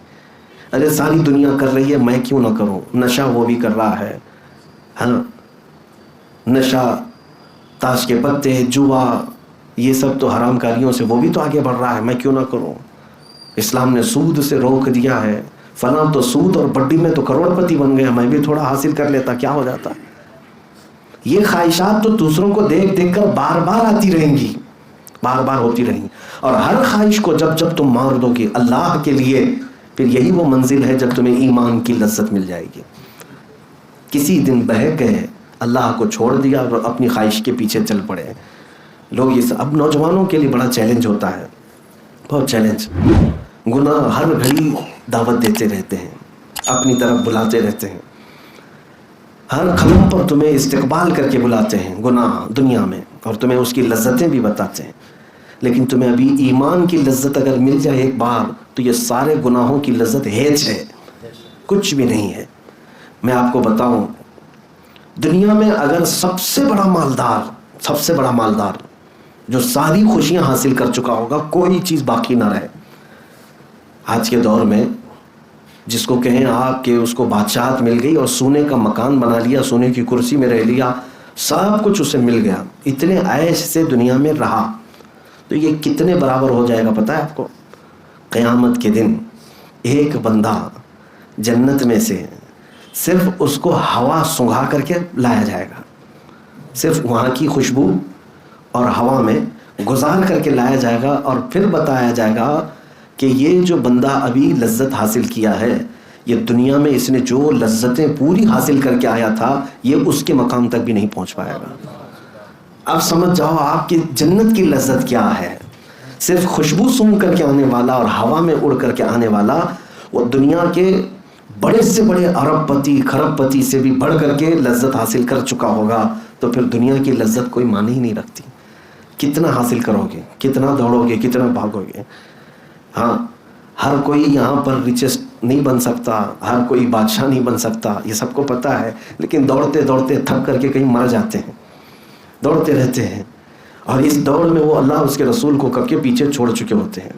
ارے ساری دنیا کر رہی ہے, میں کیوں نہ کروں؟ نشہ وہ بھی کر رہا ہے, ہاں نشہ, تاش کے پتے, جوا, یہ سب تو حرام کاریوں سے وہ بھی تو آگے بڑھ رہا ہے, میں کیوں نہ کروں؟ اسلام نے سود سے روک دیا ہے, فلاں تو سود اور بڈی میں تو کروڑ پتی بن گیا, میں بھی تھوڑا حاصل کر لیتا, کیا ہو جاتا. یہ خواہشات تو دوسروں کو دیکھ دیکھ کر بار بار آتی رہیں گی, بار بار ہوتی رہیں گی, اور ہر خواہش کو جب جب تم مار دو گے اللہ کے لیے, پھر یہی وہ منزل ہے جب تمہیں ایمان کی لذت مل جائے گی. کسی دن بہک گئے اللہ کو چھوڑ دیا اور اپنی خواہش کے پیچھے چل پڑے. لوگ یہ اب نوجوانوں کے لیے بڑا چیلنج ہوتا ہے, بہت چیلنج. گناہ ہر گھڑی دعوت دیتے رہتے ہیں, اپنی طرف بلاتے رہتے ہیں, ہر قدم پر تمہیں استقبال کر کے بلاتے ہیں گناہ دنیا میں, اور تمہیں اس کی لذتیں بھی بتاتے ہیں. لیکن تمہیں ابھی ایمان کی لذت اگر مل جائے ایک بار تو یہ سارے گناہوں کی لذت ہیچ ہے, کچھ بھی نہیں ہے. میں آپ کو بتاؤں, دنیا میں اگر سب سے بڑا مالدار جو ساری خوشیاں حاصل کر چکا ہوگا, کوئی چیز باقی نہ رہے. آج کے دور میں جس کو کہیں آپ کہ اس کو بادشاہت مل گئی اور سونے کا مکان بنا لیا, سونے کی کرسی میں رہ لیا, سب کچھ اسے مل گیا, اتنے عیش سے دنیا میں رہا, تو یہ کتنے برابر ہو جائے گا پتہ ہے آپ کو؟ قیامت کے دن ایک بندہ جنت میں سے صرف اس کو ہوا سنگھا کر کے لایا جائے گا, صرف وہاں کی خوشبو اور ہوا میں گزار کر کے لایا جائے گا, اور پھر بتایا جائے گا کہ یہ جو بندہ ابھی لذت حاصل کیا ہے, یہ دنیا میں اس نے جو لذتیں پوری حاصل کر کے آیا تھا, یہ اس کے مقام تک بھی نہیں پہنچ پائے گا. اب سمجھ جاؤ آپ کی جنت کی لذت کیا ہے. صرف خوشبو سونگھ کر کے آنے والا اور ہوا میں اڑ کر کے آنے والا, وہ دنیا کے بڑے سے بڑے ارب پتی کھرب پتی سے بھی بڑھ کر کے لذت حاصل کر چکا ہوگا, تو پھر دنیا کی لذت کوئی معنی ہی نہیں رکھتی. کتنا حاصل کرو گے, کتنا دوڑو گے, کتنا بھاگو گے. ہاں, ہر کوئی یہاں پر ریچسٹ نہیں بن سکتا, ہر کوئی بادشاہ نہیں بن سکتا, یہ سب کو پتہ ہے. لیکن دوڑتے دوڑتے تھک کر کے کہیں مر جاتے ہیں, دوڑتے رہتے ہیں, اور اس دوڑ میں وہ اللہ اس کے رسول کو کب کے پیچھے چھوڑ چکے ہوتے ہیں.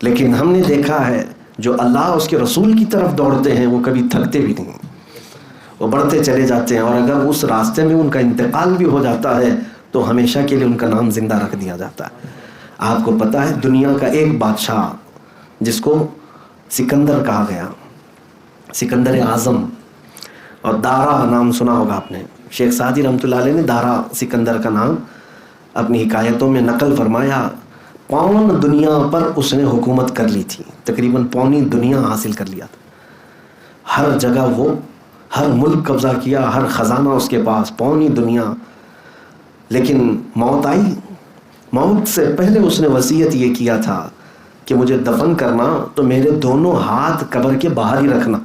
لیکن ہم نے دیکھا ہے جو اللہ اس کے رسول کی طرف دوڑتے ہیں وہ کبھی تھکتے بھی نہیں, وہ بڑھتے چلے جاتے ہیں, اور اگر اس راستے میں ان کا انتقال بھی ہو جاتا ہے تو ہمیشہ کے لیے ان کا نام زندہ رکھ دیا جاتا ہے. آپ کو پتہ ہے دنیا کا ایک بادشاہ جس کو سکندر کہا گیا, سکندر اعظم, اور دارا نام سنا ہوگا آپ نے, شیخ سعدی رحمۃ اللہ علیہ نے دارا سکندر کا نام اپنی حکایتوں میں نقل فرمایا. پون دنیا پر اس نے حکومت کر لی تھی, تقریباً پونی دنیا حاصل کر لیا تھا. ہر جگہ وہ ہر ملک قبضہ کیا, ہر خزانہ اس کے پاس, پونی دنیا. لیکن موت آئی, موت سے پہلے اس نے وصیت یہ کیا تھا کہ مجھے دفن کرنا تو میرے دونوں ہاتھ قبر کے باہر ہی رکھنا,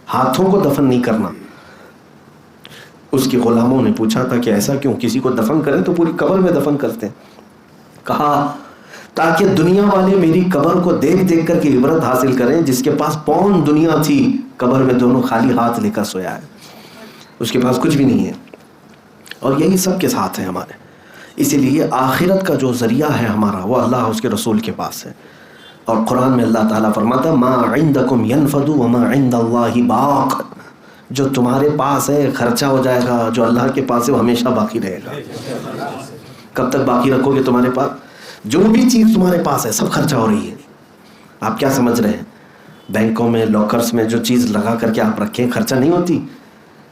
ہاتھوں کو دفن نہیں کرنا. اس کے غلاموں نے پوچھا تھا کہ ایسا کیوں, کسی کو دفن کریں تو پوری قبر میں دفن کرتے ہیں. کہا تاکہ دنیا والے میری قبر کو دیکھ دیکھ کر کے عبرت حاصل کریں, جس کے پاس پون دنیا تھی قبر میں دونوں خالی ہاتھ لے کر سویا ہے, اس کے پاس کچھ بھی نہیں ہے. اور یہی سب کے ساتھ ہے ہمارے. اسی لیے آخرت کا جو ذریعہ ہے ہمارا وہ اللہ اس کے رسول کے پاس ہے. اور قرآن میں اللہ تعالیٰ فرماتا ما عندکم ینفد وما عند اللہ باق, جو تمہارے پاس ہے خرچہ ہو جائے گا, جو اللہ کے پاس ہے وہ ہمیشہ باقی رہے گا. کب تک باقی رکھو گے تمہارے پاس؟ جو بھی چیز تمہارے پاس ہے سب خرچہ ہو رہی ہے. آپ کیا سمجھ رہے ہیں؟ بینکوں میں لاکرز میں جو چیز لگا کر کے آپ رکھیں خرچہ نہیں ہوتی,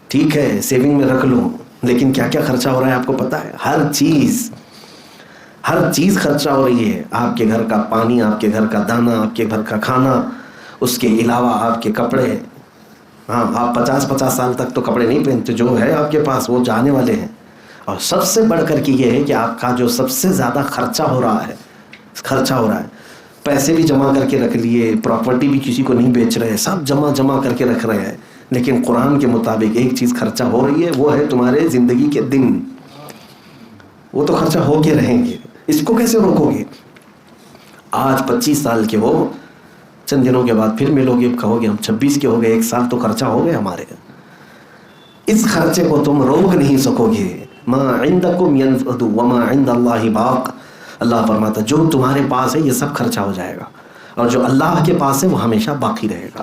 ٹھیک ہے سیونگ میں رکھ لو, لیکن کیا کیا خرچہ ہو رہا ہے آپ کو پتہ ہے؟ ہر چیز خرچہ ہو رہی ہے. آپ کے گھر کا پانی, آپ کے گھر کا دانا, آپ کے گھر کا کھانا, اس کے علاوہ آپ کے کپڑے. ہاں, آپ 50 سال تک تو کپڑے نہیں پہنتے, جو ہے آپ کے پاس وہ جانے والے ہیں. اور سب سے بڑھ کر کے یہ ہے کہ آپ کا جو سب سے زیادہ خرچہ ہو رہا ہے, پیسے بھی جمع کر کے رکھ لیے, پراپرٹی بھی کسی کو نہیں بیچ رہے, سب جمع کر کے رکھ رہے ہیں. لیکن قرآن کے مطابق ایک چیز خرچہ ہو رہی ہے, وہ ہے تمہارے زندگی کے دن. وہ تو خرچہ ہو کے رہیں گے, اس کو کیسے روکو گے؟ آج 25 سال کے ہو, چند دنوں کے بعد پھر ملو گے, کہو گے ہم 26 کے ہو گئے, 1 سال تو خرچہ ہو گئے ہمارے. اس خرچے کو تم روک نہیں سکو گے. ما عندکم ینفد وما عند اللہ باق, اللہ فرماتا جو تمہارے پاس ہے یہ سب خرچہ ہو جائے گا, اور جو اللہ کے پاس ہے وہ ہمیشہ باقی رہے گا.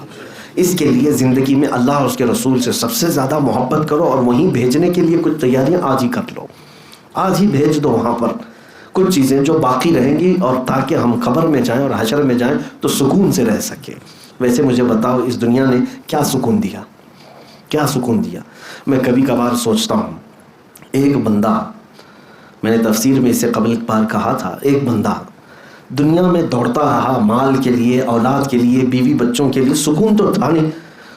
اس کے لیے زندگی میں اللہ اور اس کے رسول سے سب سے زیادہ محبت کرو, اور وہیں بھیجنے کے لیے کچھ تیاریاں آج ہی کر لو, آج ہی بھیج دو وہاں پر کچھ چیزیں جو باقی رہیں گی, اور تاکہ ہم قبر میں جائیں اور حشر میں جائیں تو سکون سے رہ سکیں. ویسے مجھے بتاؤ اس دنیا نے کیا سکون دیا, کیا سکون دیا؟ میں کبھی کبھار سوچتا ہوں, ایک بندہ, میں نے تفسیر میں اس سے قبل بار کہا تھا, ایک بندہ دنیا میں دوڑتا رہا مال کے لیے, اولاد کے لیے, بیوی بچوں کے لیے, سکون تو تھا نہیں.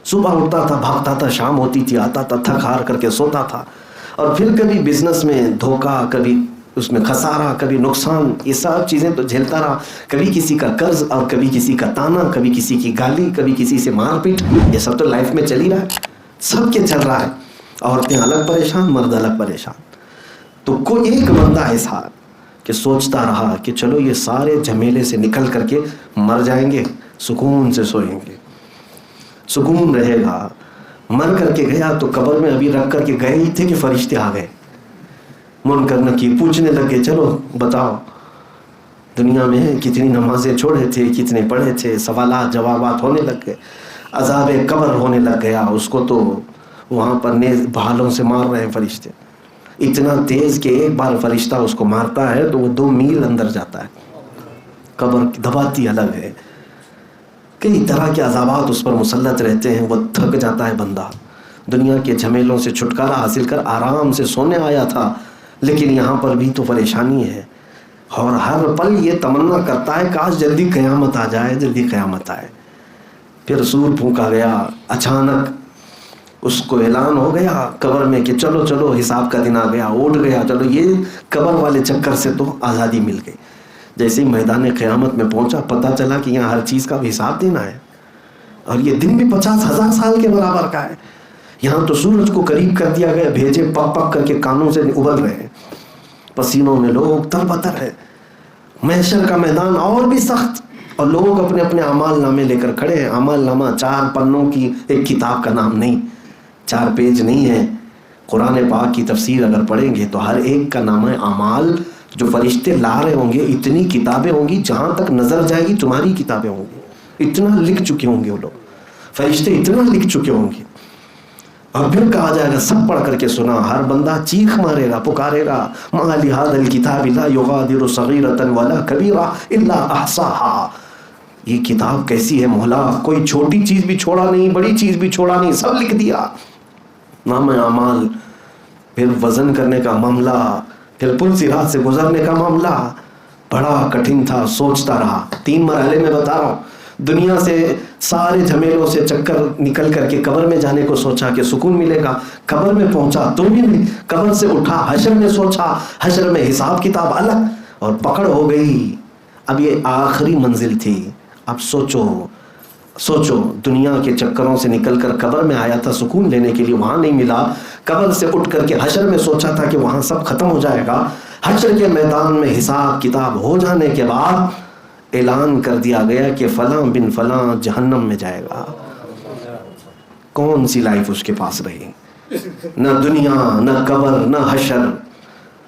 صبح اٹھتا تھا, بھاگتا تھا, شام ہوتی تھی آتا تھا, تھک ہار کر کے سوتا تھا, اور پھر کبھی بزنس میں دھوکہ، کبھی اس میں خسارہ، کبھی نقصان، یہ سب چیزیں تو جھیلتا رہا. کبھی کسی کا قرض اور کبھی کسی کا تانا، کبھی کسی کی گالی، کبھی کسی سے مار پیٹ. یہ سب تو لائف میں چل ہی رہا ہے، سب کے چل رہا ہے. عورتیں الگ پریشان، مرد الگ پریشان. تو کوئی ایک بندہ ایسا کہ سوچتا رہا کہ چلو یہ سارے جھمیلے سے نکل کر کے مر جائیں گے، سکون سے سوئیں گے، سکون رہے گا. مر کر کے گیا تو قبر میں ابھی رکھ کر کے گئے ہی تھے کہ فرشتے آ گئے. منکر نکیر پوچھنے لگے، چلو بتاؤ دنیا میں کتنی نمازیں چھوڑے تھے، کتنے پڑھے تھے. سوالات جوابات ہونے لگ گئے، عذاب قبر ہونے لگ گیا. اس کو تو وہاں پر بھالوں سے مار رہے ہیں فرشتے، اتنا تیز کہ ایک بار فرشتہ اس کو مارتا ہے تو وہ 2 میل اندر جاتا ہے. قبر دباتی الگ ہے، کئی طرح کے عذابات اس پر مسلط رہتے ہیں. وہ تھک جاتا ہے بندہ. دنیا کے جھمیلوں سے چھٹکارا حاصل کر آرام سے سونے آیا تھا، لیکن یہاں پر بھی تو پریشانی ہے. اور ہر پل یہ تمنا کرتا ہے کاش جلدی قیامت آ جائے، جلدی قیامت آئے. پھر سور پھونکا گیا. اچانک اس کو اعلان ہو گیا قبر میں کہ چلو چلو حساب کا دن آ گیا. اٹھ گیا، چلو یہ قبر والے چکر سے تو آزادی مل گئی. جیسے ہی میدان قیامت میں پہنچا، پتہ چلا کہ یہاں ہر چیز کا حساب دینا ہے، اور یہ دن بھی 50,000 سال کے برابر کا ہے. یہاں تو سورج کو قریب کر دیا گیا، بھیجے پک پک کر کے کانوں سے ابل رہے ہیں، پسینوں میں لوگ تر ہے. محشر کا میدان اور بھی سخت، اور لوگ اپنے اپنے اعمال نامے لے کر کھڑے ہیں. اعمال نامہ 4 پنوں کی ایک کتاب کا نام نہیں، 4 پیج نہیں ہے. قرآن پاک کی تفسیر اگر پڑھیں گے تو ہر ایک کا نام ہے اعمال. جو فرشتے لا رہے ہوں گے، اتنی کتابیں ہوں گی، جہاں تک نظر جائے گی تمہاری کتابیں ہوں گی. اتنا لکھ چکے ہوں گے وہ لوگ، فرشتے اتنا لکھ چکے ہوں گے. اور پھر کہا جائے گا، سب پڑھ کر کے سنا. ہر بندہ چیخ مارے گا، پکارے گا، ما لہذا الکتاب لا یغادر صغیرۃ ولا کبیرۃ الا احصاها. یہ کتاب کیسی ہے مولا، کوئی چھوٹی چیز بھی چھوڑا نہیں، بڑی چیز بھی چھوڑا نہیں، سب لکھ دیا. نام اعمال، پھر وزن کرنے کا معاملہ، پھر پل صراط سے گزرنے کا معاملہ بڑا کٹھن تھا. سوچتا رہا. 3 مرحلے میں بتا رہا ہوں. دنیا سے سارے جھمیلوں سے چکر نکل کر کے قبر میں جانے کو سوچا کہ سکون ملے گا. قبر میں پہنچا تو بھی قبر سے اٹھا. حشر میں سوچا، حشر میں حساب کتاب الگ، اور پکڑ ہو گئی. اب یہ آخری منزل تھی. اب سوچو دنیا کے چکروں سے نکل کر قبر میں آیا تھا سکون لینے کے لیے، وہاں نہیں ملا. قبر سے اٹھ کر کے حشر میں سوچا تھا کہ وہاں سب ختم ہو جائے گا. حشر کے میدان میں حساب کتاب ہو جانے کے بعد اعلان کر دیا گیا کہ فلاں بن فلاں جہنم میں جائے گا. کون سی لائف اس کے پاس رہی؟ نہ دنیا، نہ قبر، نہ حشر،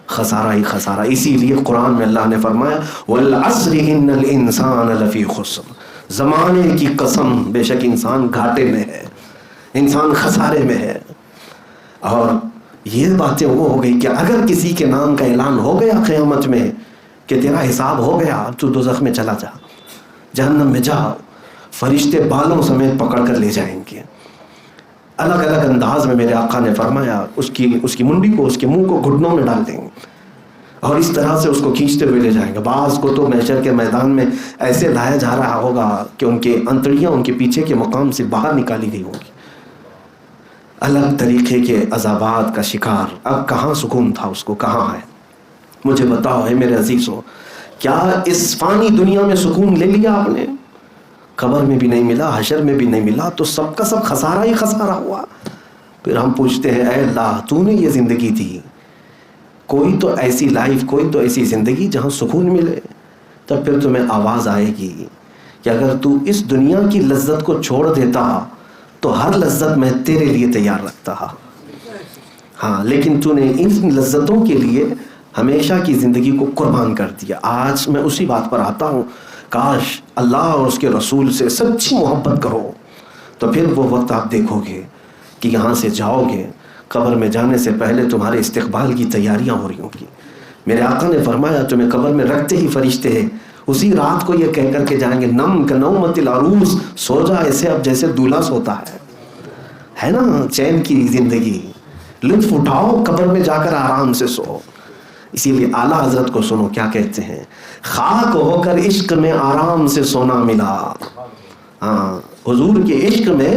خسارہ ہی خسارہ. اسی لیے قرآن میں اللہ نے فرمایا والعصر ان الانسان لفی خسر. زمانے کی قسم، بے شک انسان گھاٹے میں ہے، انسان خسارے میں ہے. اور یہ باتیں وہ ہو گئی کہ اگر کسی کے نام کا اعلان ہو گیا قیامت میں کہ تیرا حساب ہو گیا، تو دوزخ میں چلا جا، جہنم میں جا، فرشتے بالوں سمیت پکڑ کر لے جائیں گے. الگ الگ انداز میں میرے آقا نے فرمایا اس کی منڈی کو، اس کے منہ کو گھٹنوں میں ڈال دیں گے اور اس طرح سے اس کو کھینچتے ہوئے لے جائیں گے. بعض کو تو محشر کے میدان میں ایسے لایا جا رہا ہوگا کہ ان کے انتڑیاں ان کے پیچھے کے مقام سے باہر نکالی گئی ہوں گی. الگ طریقے کے عذابات کا شکار. اب کہاں سکون تھا اس کو، کہاں ہے؟ مجھے بتاؤ ہے میرے عزیزو، کیا اس فانی دنیا میں سکون لے لیا آپ نے؟ قبر میں بھی نہیں ملا، حشر میں بھی نہیں ملا، تو سب کا سب خسارہ ہی خسارہ ہوا. پھر ہم پوچھتے ہیں اے اللہ تو نے یہ زندگی دی، کوئی تو ایسی لائف، کوئی تو ایسی زندگی جہاں سکون ملے. تب پھر تمہیں آواز آئے گی کہ اگر تو اس دنیا کی لذت کو چھوڑ دیتا تو ہر لذت میں تیرے لیے تیار رکھتا. ہاں لیکن تو نے ان لذتوں کے لیے ہمیشہ کی زندگی کو قربان کر دیا. آج میں اسی بات پر آتا ہوں، کاش اللہ اور اس کے رسول سے سچی محبت کرو تو پھر وہ وقت آپ دیکھو گے کہ یہاں سے جاؤ گے، قبر میں جانے سے پہلے تمہارے استقبال کی تیاریاں ہو رہی ہوں گی. میرے آقا نے فرمایا تمہیں قبر میں رکھتے ہی فرشتے ہیں اسی رات کو یہ کہہ کر کے جائیں گے نم کنومت العروس، سو جا ایسے اب جیسے دولہا سوتا ہے نا، چین کی زندگی، لطف اٹھاؤ، قبر میں جا کر آرام سے سو. اسی لیے اعلیٰ حضرت کو سنو کیا کہتے ہیں، خاک ہو کر عشق میں آرام سے سونا ملا. ہاں حضور کے عشق میں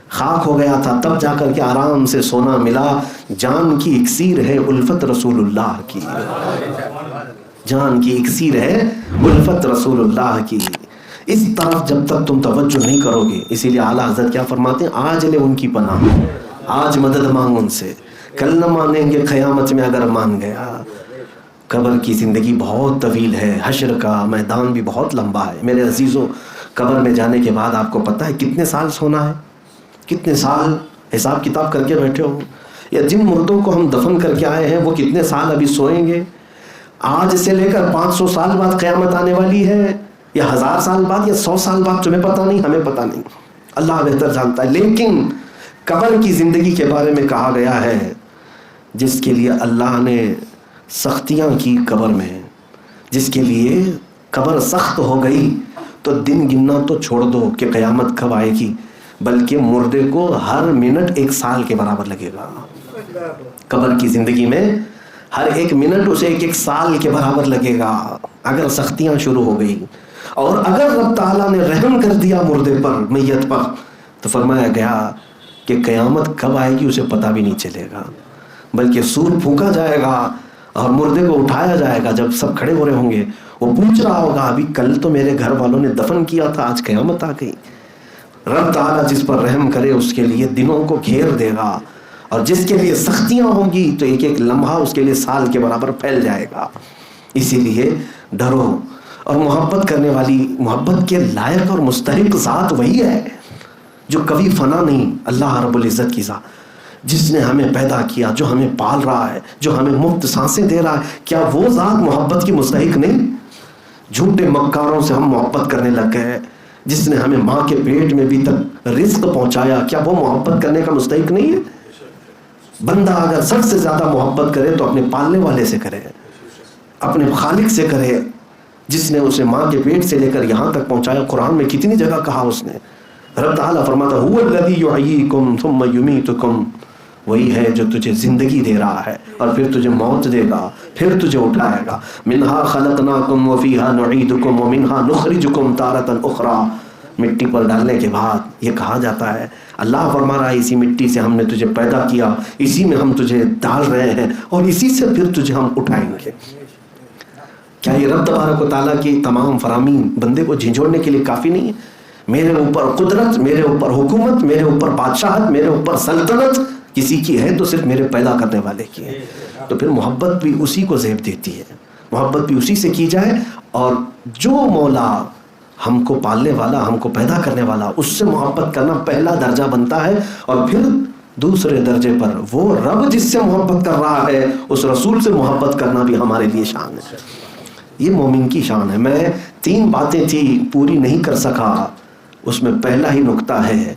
خاک ہو گیا تھا تب جا کر کے آرام سے سونا ملا. جان کی اکسیر ہے الفت رسول اللہ کی, جان کی اکسیر ہے الفت رسول اللہ کی. اس طرف جب تک تم توجہ نہیں کرو گے, اسی لیے اعلیٰ حضرت کیا فرماتے ہیں, آج لے ان کی پناہ, آج مدد مانگ ان سے, کل نہ مانیں گے قیامت میں اگر مان گیا. قبر کی زندگی بہت طویل ہے, حشر کا میدان بھی بہت لمبا ہے. میرے عزیزوں, قبر میں جانے کے بعد آپ کو پتہ ہے کتنے سال سونا ہے, کتنے سال حساب کتاب کر کے بیٹھے ہو, یا جن مردوں کو ہم دفن کر کے آئے ہیں وہ کتنے سال ابھی سوئیں گے. آج سے لے کر 500 سال بعد قیامت آنے والی ہے, یا 1000 سال بعد, یا 100 سال بعد, تمہیں پتہ نہیں, ہمیں پتہ نہیں, اللہ بہتر جانتا ہے. لیکن قبر کی زندگی کے بارے میں کہا گیا ہے جس کے لیے اللہ نے سختیاں کی قبر میں, جس کے لیے قبر سخت ہو گئی تو دن گننا تو چھوڑ دو کہ قیامت کب آئے گی, بلکہ مردے کو ہر منٹ 1 سال کے برابر لگے گا. قبر کی زندگی میں ہر 1 منٹ اسے 1 سال کے برابر لگے گا اگر سختیاں شروع ہو گئی. اور اگر رب تعالیٰ نے رحم کر دیا مردے پر, میت پر, تو فرمایا گیا کہ قیامت کب آئے گی اسے پتہ بھی نہیں چلے گا, بلکہ سور پھونکا جائے گا اور مردے کو اٹھایا جائے گا. جب سب کھڑے ہو رہے ہوں گے وہ پوچھ رہا ہوگا ابھی کل تو میرے گھر والوں نے دفن کیا تھا, آج قیامت آ گئی. رب تعالیٰ جس پر رحم کرے اس کے لیے دنوں کو گھیر دے گا, اور جس کے لیے سختیاں ہوں گی تو ایک لمحہ اس کے لیے سال کے برابر پھیل جائے گا. اسی لیے ڈرو, اور محبت کرنے والی, محبت کے لائق اور مستحق ذات وہی ہے جو کبھی فنا نہیں, اللہ رب العزت کی ذات, جس نے ہمیں پیدا کیا, جو ہمیں پال رہا ہے, جو ہمیں مفت سانسیں دے رہا ہے. کیا وہ ذات محبت کی مستحق نہیں؟ جھوٹے مکاروں سے ہم محبت کرنے لگ گئے. جس نے ہمیں ماں کے پیٹ میں بھی تک رزق پہنچایا, کیا وہ محبت کرنے کا مستحق نہیں ہے؟ بندہ اگر سب سے زیادہ محبت کرے تو اپنے پالنے والے سے کرے, اپنے خالق سے کرے, جس نے اسے ماں کے پیٹ سے لے کر یہاں تک پہنچایا. قرآن میں کتنی جگہ کہا اس نے, رب تعالیٰ فرماتا هو الذی یحییکم ثم یمیتکم, وہی ہے جو تجھے زندگی دے رہا ہے اور پھر تجھے موت دے گا, پھر تجھے اٹھائے گا. منہا خلقناکم وفیہا نعیدکم ومنہا نخرجکم تارۃ اخری. مٹی پر ڈالنے کے بعد یہ کہا جاتا ہے, اللہ فرما رہا ہے اسی مٹی سے ہم نے تجھے پیدا کیا, اسی میں ہم تجھے ڈال رہے ہیں, اور اسی سے پھر تجھے ہم اٹھائیں گے. کیا یہ رب تبارک و تعالیٰ کی تمام فراہمی بندے کو جھنجھوڑنے کے لیے کافی نہیں ہے؟ میرے اوپر قدرت, میرے اوپر حکومت, میرے اوپر بادشاہت, میرے اوپر سلطنت کسی کی ہے تو صرف میرے پیدا کرنے والے کی ہے. تو پھر محبت بھی اسی کو زیب دیتی ہے, محبت بھی اسی سے کی جائے. اور جو مولا ہم کو پالنے والا, ہم کو پیدا کرنے والا, اس سے محبت کرنا پہلا درجہ بنتا ہے. اور پھر دوسرے درجے پر وہ رب جس سے محبت کر رہا ہے, اس رسول سے محبت کرنا بھی ہمارے لیے شان ہے. یہ مومن کی شان ہے. میں 3 باتیں تھی پوری نہیں کر سکا, اس میں پہلا ہی نقطہ ہے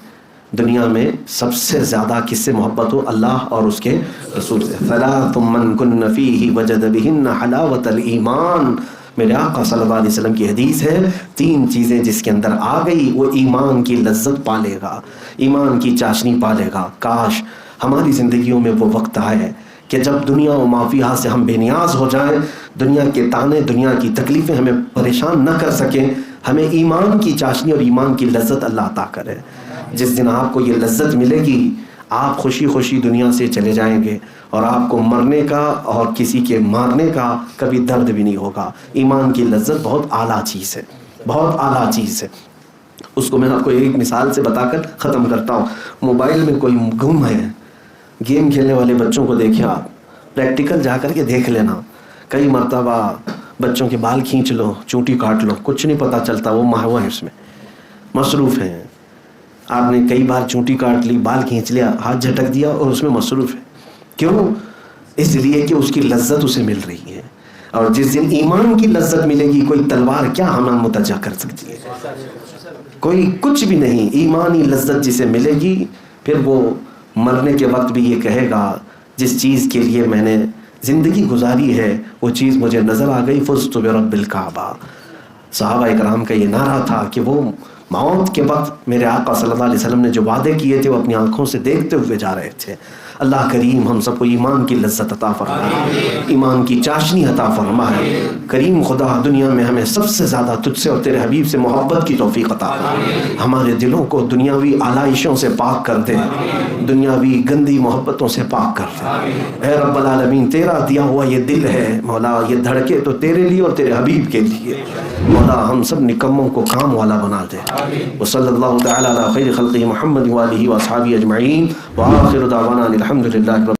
دنیا میں سب سے زیادہ کس سے محبت ہو, اللہ اور اس کے رسول سے. ثلاث من کن فیہ وجد بہن حلاوت الایمان. میرے آقا صلی اللہ علیہ وسلم کی حدیث ہے, 3 چیزیں جس کے اندر آ گئی وہ ایمان کی لذت پالے گا, ایمان کی چاشنی پالے گا. کاش ہماری زندگیوں میں وہ وقت آئے کہ جب دنیا و مافیہ سے ہم بے نیاز ہو جائیں, دنیا کے تانے, دنیا کی تکلیفیں ہمیں پریشان نہ کر سکیں. ہمیں ایمان کی چاشنی اور ایمان کی لذت اللہ عطا کرے. جس دن آپ کو یہ لذت ملے گی, آپ خوشی خوشی دنیا سے چلے جائیں گے, اور آپ کو مرنے کا اور کسی کے مارنے کا کبھی درد بھی نہیں ہوگا. ایمان کی لذت بہت اعلیٰ چیز ہے, بہت اعلیٰ چیز ہے. اس کو میں آپ کو ایک مثال سے بتا کر ختم کرتا ہوں. موبائل میں کوئی گم ہے, گیم کھیلنے والے بچوں کو دیکھیں آپ, پریکٹیکل جا کر کے دیکھ لینا. کئی مرتبہ بچوں کے بال کھینچ لو, چونٹی کاٹ لو, کچھ نہیں پتہ چلتا, وہ مہوا ہے اس میں, مصروف ہیں. آپ نے کئی بار چونٹی کاٹ لی, بال کھینچ لیا, ہاتھ جھٹک دیا اور اس میں مصروف ہے. کیوں؟ اس لیے کہ اس کی لذت اسے مل رہی ہے. اور جس دن ایمان کی لذت ملے گی, کوئی تلوار کیا ہمیں متجہ کر سکتی ہے؟ کوئی کچھ بھی نہیں. ایمانی لذت جسے ملے گی, پھر وہ مرنے کے وقت بھی یہ کہے گا جس چیز کے لیے میں نے زندگی گزاری ہے وہ چیز مجھے نظر آ گئی, فزت برب الکعبہ. صحابہ اکرام کا یہ نعرہ تھا کہ وہ موت کے وقت میرے آقا صلی اللہ علیہ وسلم نے جو وعدے کیے تھے وہ اپنی آنکھوں سے دیکھتے ہوئے جا رہے تھے. اللہ کریم ہم سب کو ایمان کی لذت عطا فرمائے، ایمان کی چاشنی عطا فرمائے۔ کریم خدا دنیا میں ہمیں سب سے زیادہ تجھ سے اور تیرے حبیب سے محبت کی توفیق عطا فرمائے، ہمارے دلوں کو دنیاوی آلائشوں سے پاک کر دے، دنیاوی گندی محبتوں سے پاک کر دے۔ اے رب العالمین، تیرا دیا ہوا یہ دل ہے مولا، یہ دھڑکے تو تیرے لیے اور تیرے حبیب کے لیے، مولا ہم سب نکموں کو کام والا بنا دے۔ وصلی اللہ تعالی علی خیر خلقہ محمد وآلہ وصحبہ اجمعین، وآخر دعوانا الحمد للہ۔